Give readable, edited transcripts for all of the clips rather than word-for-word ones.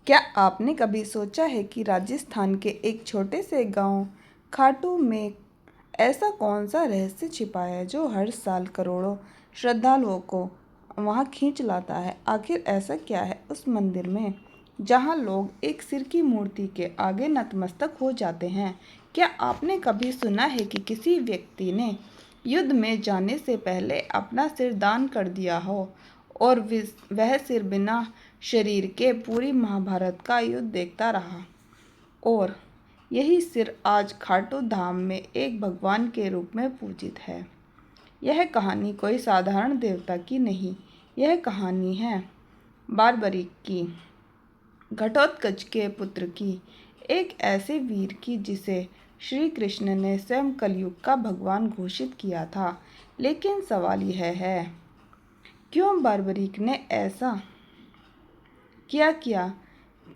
क्या आपने कभी सोचा है कि राजस्थान के एक छोटे से गांव खाटू में ऐसा कौन सा रहस्य छिपा है जो हर साल करोड़ों श्रद्धालुओं को वहां खींच लाता है? आखिर ऐसा क्या है उस मंदिर में जहां लोग एक सिर की मूर्ति के आगे नतमस्तक हो जाते हैं? क्या आपने कभी सुना है कि किसी व्यक्ति ने युद्ध में जाने से पहले अपना सिर दान कर दिया हो और वह सिर बिना शरीर के पूरी महाभारत का युद्ध देखता रहा? और यही सिर आज खाटू धाम में एक भगवान के रूप में पूजित है। यह कहानी कोई साधारण देवता की नहीं, यह कहानी है बारबरीक की, घटोत्कच के पुत्र की, एक ऐसे वीर की जिसे श्री कृष्ण ने स्वयं कलयुग का भगवान घोषित किया था। लेकिन सवाल यह है, क्यों बारबरीक ने ऐसा क्या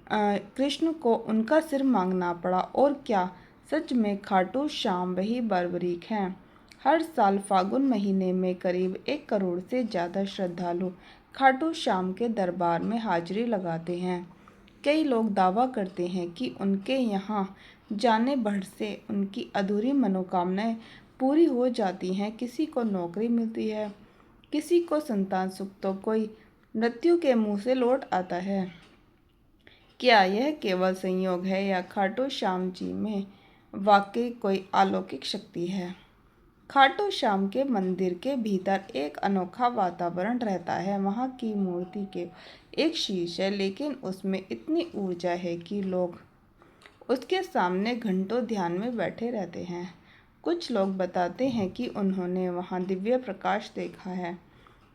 कृष्ण को उनका सिर मांगना पड़ा? और क्या सच में खाटू श्याम वही बारबरीक हैं? हर साल फागुन महीने में करीब 1 करोड़ से ज़्यादा श्रद्धालु खाटू श्याम के दरबार में हाजिरी लगाते हैं। कई लोग दावा करते हैं कि उनके यहाँ जाने भर से उनकी अधूरी मनोकामनाएं पूरी हो जाती हैं। किसी को नौकरी मिलती है, किसी को संतान सुख, तो कोई मृत्यु के मुंह से लौट आता है। क्या यह केवल संयोग है या खाटू श्याम जी में वाकई कोई अलौकिक शक्ति है? खाटू श्याम के मंदिर के भीतर एक अनोखा वातावरण रहता है। वहाँ की मूर्ति केवल एक शीश है, लेकिन उसमें इतनी ऊर्जा है कि लोग उसके सामने घंटों ध्यान में बैठे रहते हैं। कुछ लोग बताते हैं कि उन्होंने वहाँ दिव्य प्रकाश देखा है।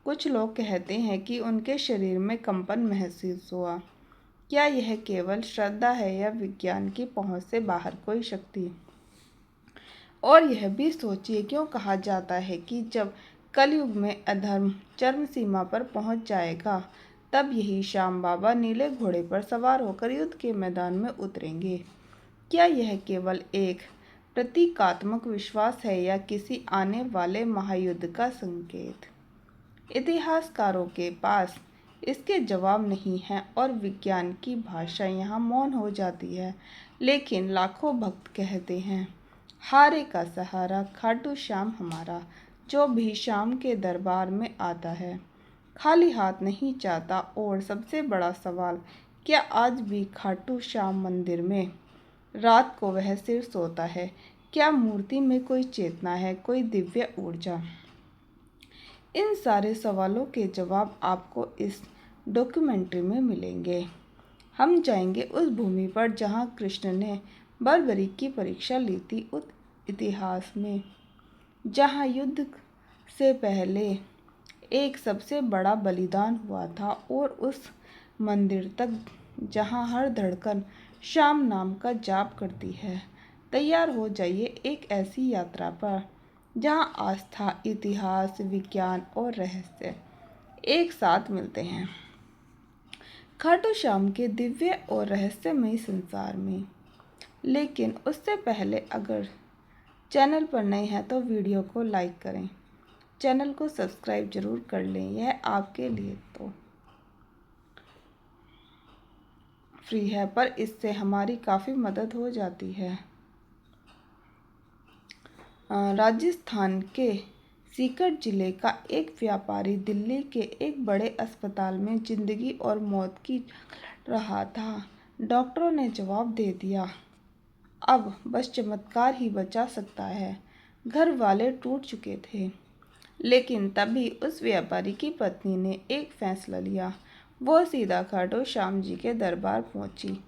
कुछ लोग कहते हैं कि उनके शरीर में कंपन महसूस हुआ। क्या यह केवल श्रद्धा है या विज्ञान की पहुंच से बाहर कोई शक्ति? और यह भी सोचिए, क्यों कहा जाता है कि जब कलयुग में अधर्म चरम सीमा पर पहुंच जाएगा, तब यही श्याम बाबा नीले घोड़े पर सवार होकर युद्ध के मैदान में उतरेंगे? क्या यह केवल एक प्रतीकात्मक विश्वास है या किसी आने वाले महायुद्ध का संकेत? इतिहासकारों के पास इसके जवाब नहीं हैं और विज्ञान की भाषा यहाँ मौन हो जाती है। लेकिन लाखों भक्त कहते हैं, हारे का सहारा खाटू श्याम हमारा। जो भी श्याम के दरबार में आता है खाली हाथ नहीं जाता। और सबसे बड़ा सवाल, क्या आज भी खाटू श्याम मंदिर में रात को वह सिर सोता है? क्या मूर्ति में कोई चेतना है, कोई दिव्य ऊर्जा? इन सारे सवालों के जवाब आपको इस डॉक्यूमेंट्री में मिलेंगे। हम जाएंगे उस भूमि पर जहां कृष्ण ने बारबरीक की परीक्षा ली थी, उस इतिहास में जहां युद्ध से पहले एक सबसे बड़ा बलिदान हुआ था, और उस मंदिर तक जहां हर धड़कन श्याम नाम का जाप करती है। तैयार हो जाइए एक ऐसी यात्रा पर जहां आस्था, इतिहास, विज्ञान और रहस्य एक साथ मिलते हैं, खाटू श्याम के दिव्य और रहस्यमय संसार में। लेकिन उससे पहले अगर चैनल पर नए हैं तो वीडियो को लाइक करें, चैनल को सब्सक्राइब जरूर कर लें। यह आपके लिए तो फ्री है, पर इससे हमारी काफ़ी मदद हो जाती है। राजस्थान के सीकर जिले का एक व्यापारी दिल्ली के एक बड़े अस्पताल में जिंदगी और मौत की जंग लड़ रहा था। डॉक्टरों ने जवाब दे दिया, अब बस चमत्कार ही बचा सकता है। घर वाले टूट चुके थे। लेकिन तभी उस व्यापारी की पत्नी ने एक फैसला लिया। वो सीधा खाटू श्याम जी के दरबार पहुंची।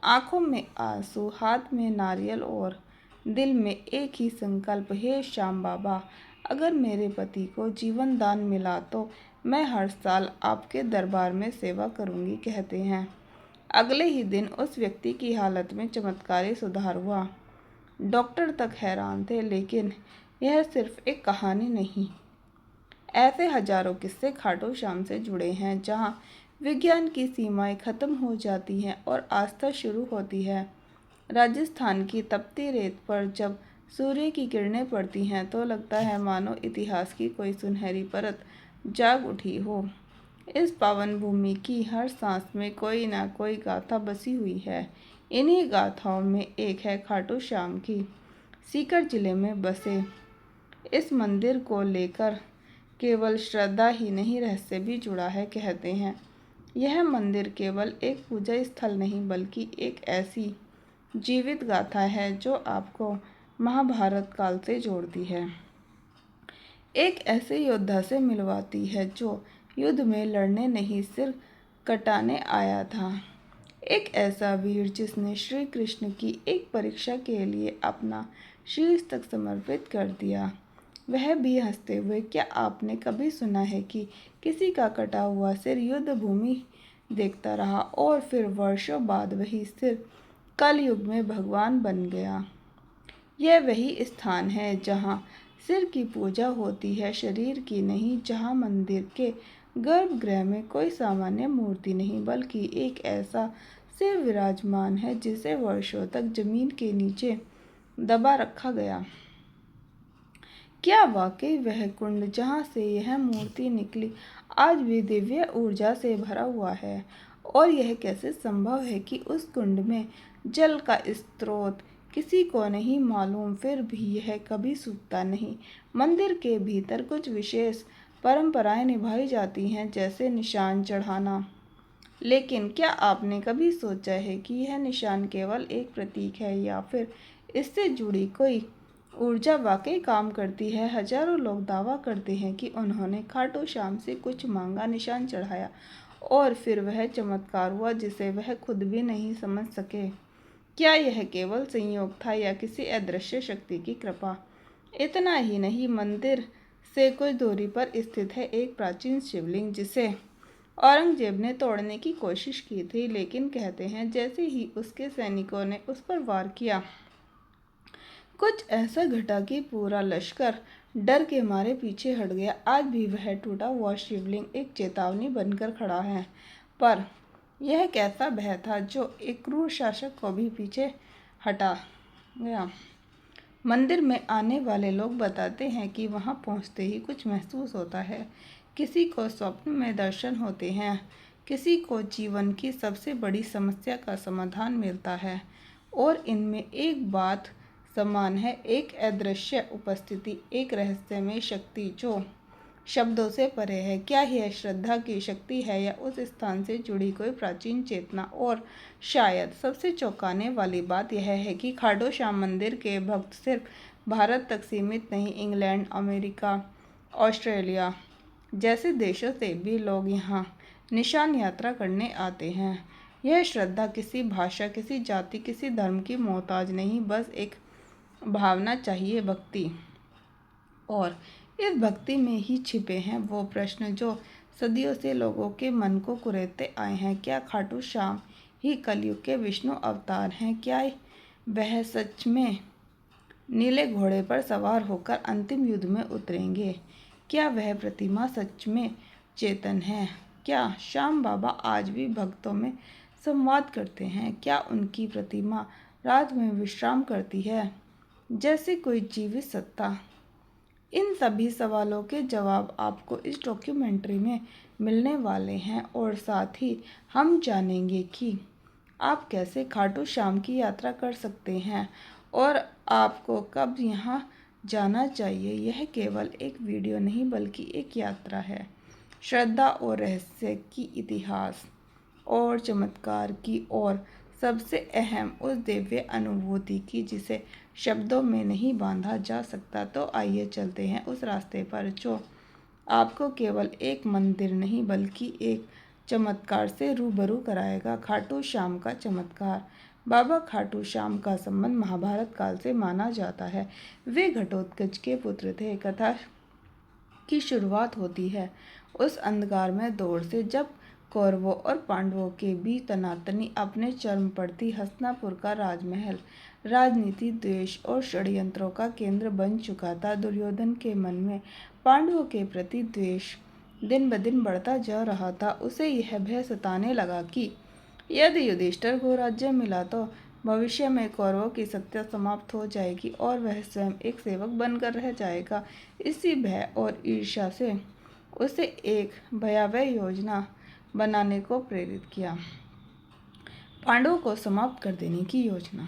आंखों में आंसू, हाथ में नारियल और दिल में एक ही संकल्प, हे श्याम बाबा, अगर मेरे पति को जीवन दान मिला तो मैं हर साल आपके दरबार में सेवा करूंगी। कहते हैं अगले ही दिन उस व्यक्ति की हालत में चमत्कारी सुधार हुआ। डॉक्टर तक हैरान थे। लेकिन यह सिर्फ एक कहानी नहीं, ऐसे हजारों किस्से खाटू श्याम से जुड़े हैं जहां विज्ञान की सीमाएं खत्म हो जाती हैं और आस्था शुरू होती है। राजस्थान की तपती रेत पर जब सूर्य की किरणें पड़ती हैं तो लगता है मानो इतिहास की कोई सुनहरी परत जाग उठी हो। इस पावन भूमि की हर सांस में कोई ना कोई गाथा बसी हुई है। इन्हीं गाथाओं में एक है खाटू श्याम की। सीकर जिले में बसे इस मंदिर को लेकर केवल श्रद्धा ही नहीं, रहस्य भी जुड़ा है। कहते हैं यह मंदिर केवल एक पूजा स्थल नहीं बल्कि एक ऐसी जीवित गाथा है जो आपको महाभारत काल से जोड़ती है, एक ऐसे योद्धा से मिलवाती है जो युद्ध में लड़ने नहीं, सिर कटाने आया था। एक ऐसा वीर जिसने श्री कृष्ण की एक परीक्षा के लिए अपना शीश तक समर्पित कर दिया, वह भी हंसते हुए। क्या आपने कभी सुना है कि किसी का कटा हुआ सिर युद्ध भूमि देखता रहा और फिर वर्षों बाद वही सिर कलयुग में भगवान बन गया? यह वही स्थान है जहाँ सिर की पूजा होती है, शरीर की नहीं। जहाँ मंदिर के गर्भगृह में कोई सामान्य मूर्ति नहीं बल्कि एक ऐसा सिर विराजमान है जिसे वर्षों तक जमीन के नीचे दबा रखा गया। क्या वाकई वह कुंड जहाँ से यह मूर्ति निकली आज भी दिव्य ऊर्जा से भरा हुआ है? और यह कैसे संभव है कि उस कुंड में जल का स्रोत किसी को नहीं मालूम, फिर भी यह कभी सूखता नहीं? मंदिर के भीतर कुछ विशेष परंपराएं निभाई जाती हैं, जैसे निशान चढ़ाना। लेकिन क्या आपने कभी सोचा है कि यह निशान केवल एक प्रतीक है या फिर इससे जुड़ी कोई ऊर्जा वाकई काम करती है? हजारों लोग दावा करते हैं कि उन्होंने खाटू श्याम से कुछ मांगा, निशान चढ़ाया और फिर वह चमत्कार हुआ जिसे वह खुद भी नहीं समझ सके। क्या यह केवल संयोग था या किसी अदृश्य शक्ति की कृपा? इतना ही नहीं, मंदिर से कुछ दूरी पर स्थित है एक प्राचीन शिवलिंग जिसे औरंगजेब ने तोड़ने की कोशिश की थी, लेकिन कहते हैं जैसे ही उसके सैनिकों ने उस पर वार किया, कुछ ऐसा घटा कि पूरा लश्कर डर के मारे पीछे हट गया। आज भी वह टूटा हुआ शिवलिंग एक चेतावनी बनकर खड़ा है, पर यह कैसा भय था जो एक क्रूर शासक को भी पीछे हटा गया। मंदिर में आने वाले लोग बताते हैं कि वहां पहुंचते ही कुछ महसूस होता है। किसी को स्वप्न में दर्शन होते हैं, किसी को जीवन की सबसे बड़ी समस्या का समाधान मिलता है, और इनमें एक बात समान है, एक अदृश्य उपस्थिति, एक रहस्यमय शक्ति जो शब्दों से परे है। क्या यह श्रद्धा की शक्ति है या उस स्थान से जुड़ी कोई प्राचीन चेतना? और शायद सबसे चौंकाने वाली बात यह है कि खाटू श्याम मंदिर के भक्त सिर्फ भारत तक सीमित नहीं, इंग्लैंड, अमेरिका, ऑस्ट्रेलिया जैसे देशों से भी लोग यहाँ निशान यात्रा करने आते हैं। यह श्रद्धा किसी भाषा, किसी जाति, किसी धर्म की मोहताज नहीं, बस एक भावना चाहिए, भक्ति। और इस भक्ति में ही छिपे हैं वो प्रश्न जो सदियों से लोगों के मन को कुरेदते आए हैं। क्या खाटू श्याम ही कलयुग के विष्णु अवतार हैं? क्या वह सच में नीले घोड़े पर सवार होकर अंतिम युद्ध में उतरेंगे? क्या वह प्रतिमा सच में चेतन है? क्या श्याम बाबा आज भी भक्तों में संवाद करते हैं? क्या उनकी प्रतिमा रात में विश्राम करती है जैसे कोई जीवित सत्ता? इन सभी सवालों के जवाब आपको इस डॉक्यूमेंट्री में मिलने वाले हैं, और साथ ही हम जानेंगे कि आप कैसे खाटू श्याम की यात्रा कर सकते हैं और आपको कब यहाँ जाना चाहिए। यह केवल एक वीडियो नहीं बल्कि एक यात्रा है, श्रद्धा और रहस्य की, इतिहास और चमत्कार की, और सबसे अहम उस दिव्य अनुभूति की जिसे शब्दों में नहीं बांधा जा सकता। तो आइए चलते हैं उस रास्ते पर जो आपको केवल एक मंदिर नहीं बल्कि एक चमत्कार से रूबरू कराएगा। खाटू श्याम का चमत्कार। बाबा खाटू श्याम का संबंध महाभारत काल से माना जाता है। वे घटोत्कच के पुत्र थे। कथा की शुरुआत होती है उस अंधकार में दौड़ से जब कौरवों और पांडवों के बीच तनातनी अपने चरम पर थी। हस्तिनापुर का राजमहल राजनीति, द्वेष और षड्यंत्रों का केंद्र बन चुका था। दुर्योधन के मन में पांडवों के प्रति द्वेष दिन ब दिन बढ़ता जा रहा था। उसे यह भय सताने लगा कि यदि युधिष्ठिर को राज्य मिला तो भविष्य में कौरवों की सत्ता समाप्त हो जाएगी और वह स्वयं एक सेवक बनकर रह जाएगा। इसी भय और ईर्ष्या से उसे एक भयावह योजना बनाने को प्रेरित किया। पांडवों को समाप्त कर देने की योजना।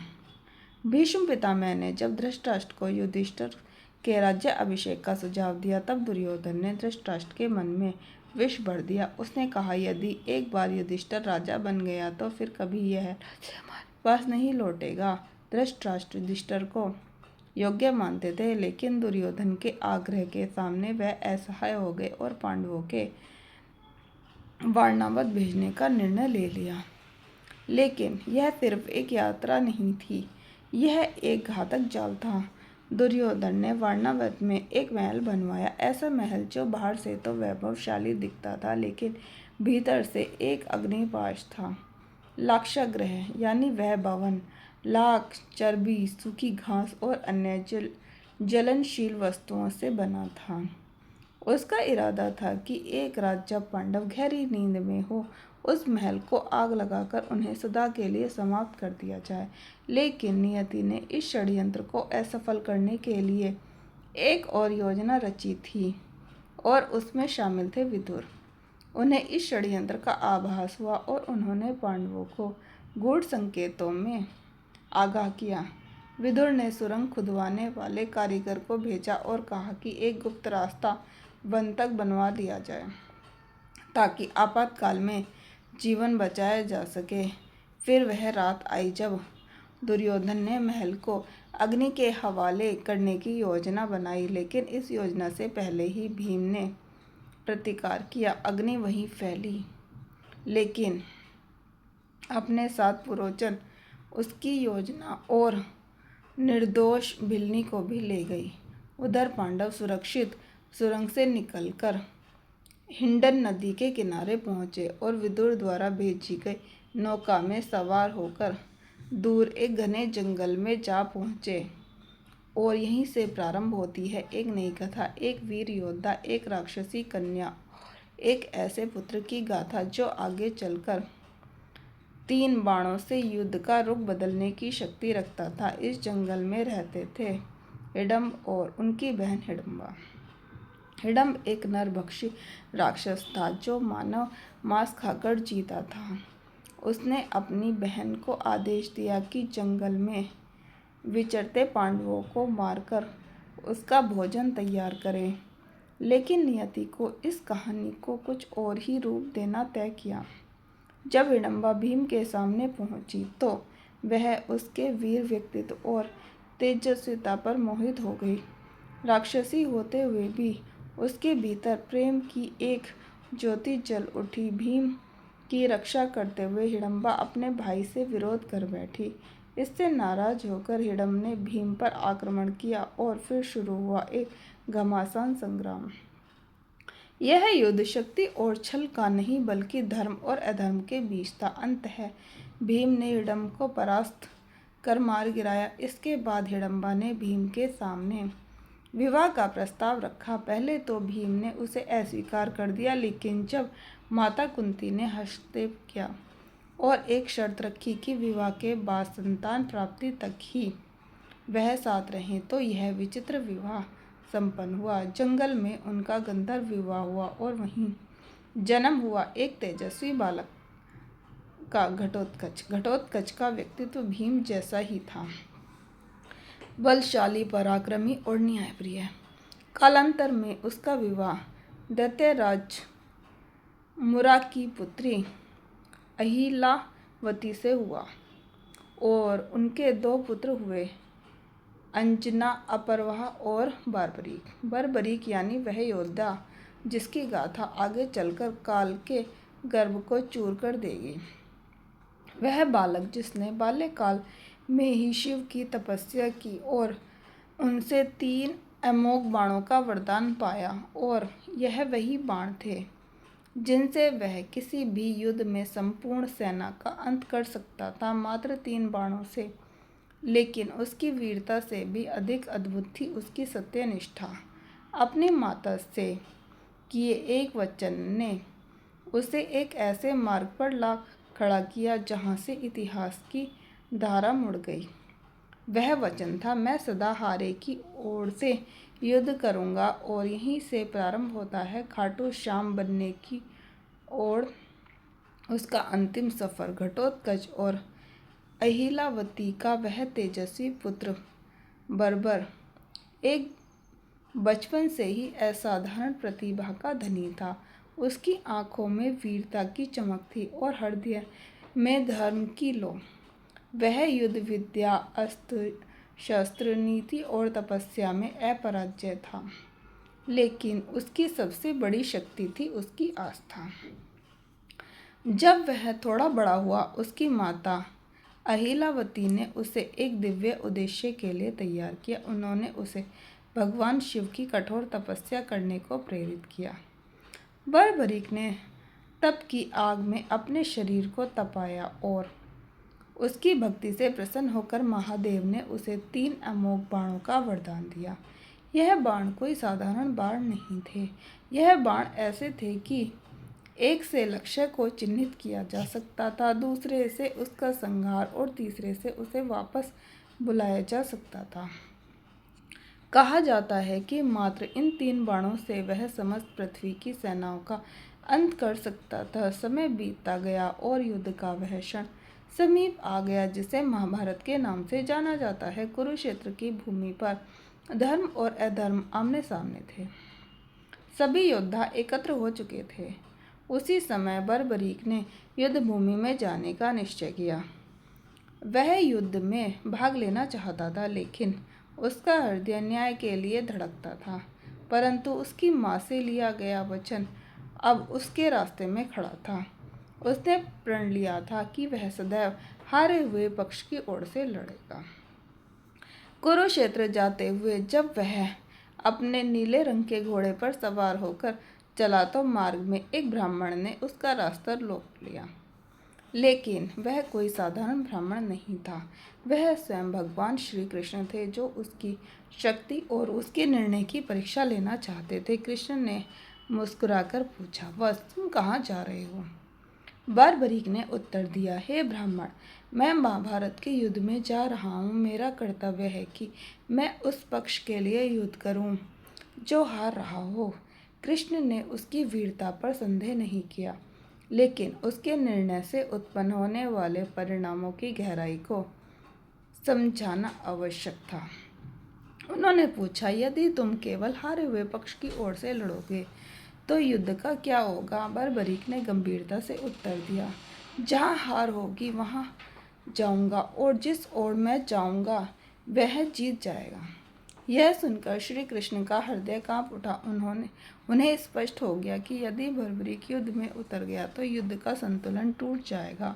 भीष्म पितामह ने जब धृतराष्ट्र को युधिष्ठिर के राज्य अभिषेक का सुझाव दिया, तब दुर्योधन ने धृतराष्ट्र के मन में विष भर दिया। उसने कहा, यदि एक बार युधिष्ठिर राजा बन गया तो फिर कभी यह राज्य हमारे पास नहीं लौटेगा। धृतराष्ट्र युधिष्ठिर को योग्य मानते थे, लेकिन दुर्योधन के आग्रह के सामने वह असहाय हो गए और पांडवों के वारणावत भेजने का निर्णय ले लिया। लेकिन यह सिर्फ एक यात्रा नहीं थी, यह एक घातक जाल था। दुर्योधन ने वारणावत में एक महल बनवाया, ऐसा महल जो बाहर से तो वैभवशाली दिखता था, लेकिन भीतर से एक अग्निपाश था। लाक्षागृह यानी वह भवन लाख, चर्बी, सूखी घास और अन्य जलनशील वस्तुओं से बना था। उसका इरादा था कि एक रात जब पांडव गहरी नींद में हो, उस महल को आग लगाकर उन्हें सदा के लिए समाप्त कर दिया जाए। लेकिन नियति ने इस षड्यंत्र को असफल करने के लिए एक और योजना रची थी और उसमें शामिल थे विदुर। उन्हें इस षड्यंत्र का आभास हुआ और उन्होंने पांडवों को गूढ़ संकेतों में आगाह किया। विदुर ने सुरंग खुदवाने वाले कारीगर को भेजा और कहा कि एक गुप्त रास्ता वन तक बनवा लिया जाए, ताकि आपातकाल में जीवन बचाया जा सके। फिर वह रात आई जब दुर्योधन ने महल को अग्नि के हवाले करने की योजना बनाई, लेकिन इस योजना से पहले ही भीम ने प्रतिकार किया। अग्नि वहीं फैली, लेकिन अपने साथ पुरोचन उसकी योजना और निर्दोष भिल्ली को भी ले गई। उधर पांडव सुरक्षित सुरंग से निकलकर हिंडन नदी के किनारे पहुंचे और विदुर द्वारा भेजी गई नौका में सवार होकर दूर एक घने जंगल में जा पहुंचे। और यहीं से प्रारंभ होती है एक नई कथा, एक वीर योद्धा, एक राक्षसी कन्या, एक ऐसे पुत्र की गाथा जो आगे चलकर 3 बाणों से युद्ध का रुख बदलने की शक्ति रखता था। इस जंगल में रहते थे हिडम्ब और उनकी बहन हिडम्बा। हिडम्ब एक नरभक्षी राक्षस था जो मानव मांस खाकर जीता था। उसने अपनी बहन को आदेश दिया कि जंगल में विचरते पांडवों को मारकर उसका भोजन तैयार करें। लेकिन नियति को इस कहानी को कुछ और ही रूप देना तय किया। जब हिडम्बा भीम के सामने पहुंची तो वह उसके वीर व्यक्तित्व और तेजस्विता पर मोहित हो गई। राक्षसी होते हुए भी उसके भीतर प्रेम की एक ज्योति जल उठी। भीम की रक्षा करते हुए हिडम्बा अपने भाई से विरोध कर बैठी। इससे नाराज होकर हिडम्ब ने भीम पर आक्रमण किया और फिर शुरू हुआ एक घमासान संग्राम। यह युद्ध शक्ति और छल का नहीं, बल्कि धर्म और अधर्म के बीच था। अंत है भीम ने हिडम्ब को परास्त कर मार गिराया। इसके बाद हिडम्बा ने भीम के सामने विवाह का प्रस्ताव रखा। पहले तो भीम ने उसे अस्वीकार कर दिया, लेकिन जब माता कुंती ने हस्तक्षेप किया और एक शर्त रखी कि विवाह के बाद संतान प्राप्ति तक ही वह साथ रहें, तो यह विचित्र विवाह संपन्न हुआ। जंगल में उनका गंधर्व विवाह हुआ और वहीं जन्म हुआ एक तेजस्वी बालक का घटोत्कच। घटोत्कच का व्यक्तित्व भीम जैसा ही था, बलशाली, पराक्रमी और न्यायप्रिय। कालांतर में उसका विवाह दैत्यराज मुरा की पुत्री अहिलावती से हुआ और उनके 2 पुत्र हुए, अंजना, अपर्वा और बर्बरीक। बर्बरीक यानी वह योद्धा जिसकी गाथा आगे चलकर काल के गर्भ को चूर कर देगी। वह बालक जिसने बाल्यकाल में ही शिव की तपस्या की और उनसे 3 अमोघ बाणों का वरदान पाया, और यह वही बाण थे जिनसे वह किसी भी युद्ध में संपूर्ण सेना का अंत कर सकता था, मात्र 3 बाणों से। लेकिन उसकी वीरता से भी अधिक अद्भुत थी उसकी सत्यनिष्ठा। अपनी माता से किए एक वचन ने उसे एक ऐसे मार्ग पर ला खड़ा किया जहाँ से इतिहास की धारा मुड़ गई। वह वचन था, मैं सदा हारे की ओर से युद्ध करूंगा। और यहीं से प्रारंभ होता है खाटू श्याम बनने की ओर उसका अंतिम सफर। घटोत्कच और अहिलावती का वह तेजस्वी पुत्र बर्बर एक बचपन से ही असाधारण प्रतिभा का धनी था। उसकी आंखों में वीरता की चमक थी और हृदय में धर्म की लौ। वह युद्ध विद्या, अस्त्र शस्त्र, नीति और तपस्या में अपराजय था। लेकिन उसकी सबसे बड़ी शक्ति थी उसकी आस्था। जब वह थोड़ा बड़ा हुआ, उसकी माता अहिलावती ने उसे एक दिव्य उद्देश्य के लिए तैयार किया। उन्होंने उसे भगवान शिव की कठोर तपस्या करने को प्रेरित किया। बर्बरीक ने तप की आग में अपने शरीर को तपाया और उसकी भक्ति से प्रसन्न होकर महादेव ने उसे 3 अमोघ बाणों का वरदान दिया। यह बाण कोई साधारण बाण नहीं थे। यह बाण ऐसे थे कि एक से लक्ष्य को चिन्हित किया जा सकता था, दूसरे से उसका संहार और तीसरे से उसे वापस बुलाया जा सकता था। कहा जाता है कि मात्र इन 3 बाणों से वह समस्त पृथ्वी की सेनाओं का अंत कर सकता था। समय बीतता गया और युद्ध का वह क्षण समीप आ गया जिसे महाभारत के नाम से जाना जाता है। कुरुक्षेत्र की भूमि पर धर्म और अधर्म आमने सामने थे। सभी योद्धा एकत्र हो चुके थे। उसी समय बर्बरीक ने युद्ध भूमि में जाने का निश्चय किया। वह युद्ध में भाग लेना चाहता था, लेकिन उसका हृदय न्याय के लिए धड़कता था। परंतु उसकी माँ से लिया गया वचन अब उसके रास्ते में खड़ा था। उसने प्रण लिया था कि वह सदैव हारे हुए पक्ष की ओर से लड़ेगा। कुरुक्षेत्र जाते हुए जब वह अपने नीले रंग के घोड़े पर सवार होकर चला तो मार्ग में एक ब्राह्मण ने उसका रास्ता रोक लिया। लेकिन वह कोई साधारण ब्राह्मण नहीं था। वह स्वयं भगवान श्री कृष्ण थे, जो उसकी शक्ति और उसके निर्णय की परीक्षा लेना चाहते थे। कृष्ण ने मुस्कुराकर पूछा, वत्स, तुम कहाँ जा रहे हो? बर्बरीक ने उत्तर दिया, हे ब्राह्मण, मैं महाभारत के युद्ध में जा रहा हूँ। मेरा कर्तव्य है कि मैं उस पक्ष के लिए युद्ध करूँ जो हार रहा हो। कृष्ण ने उसकी वीरता पर संदेह नहीं किया, लेकिन उसके निर्णय से उत्पन्न होने वाले परिणामों की गहराई को समझाना आवश्यक था। उन्होंने पूछा, यदि तुम केवल हारे हुए पक्ष की ओर से लड़ोगे तो युद्ध का क्या होगा? बर्बरीक ने गंभीरता से उत्तर दिया, जहाँ हार होगी वहाँ जाऊँगा और जिस ओर मैं जाऊँगा वह जीत जाएगा। यह सुनकर श्री कृष्ण का हृदय कांप उठा। उन्हें स्पष्ट हो गया कि यदि बर्बरीक युद्ध में उतर गया तो युद्ध का संतुलन टूट जाएगा।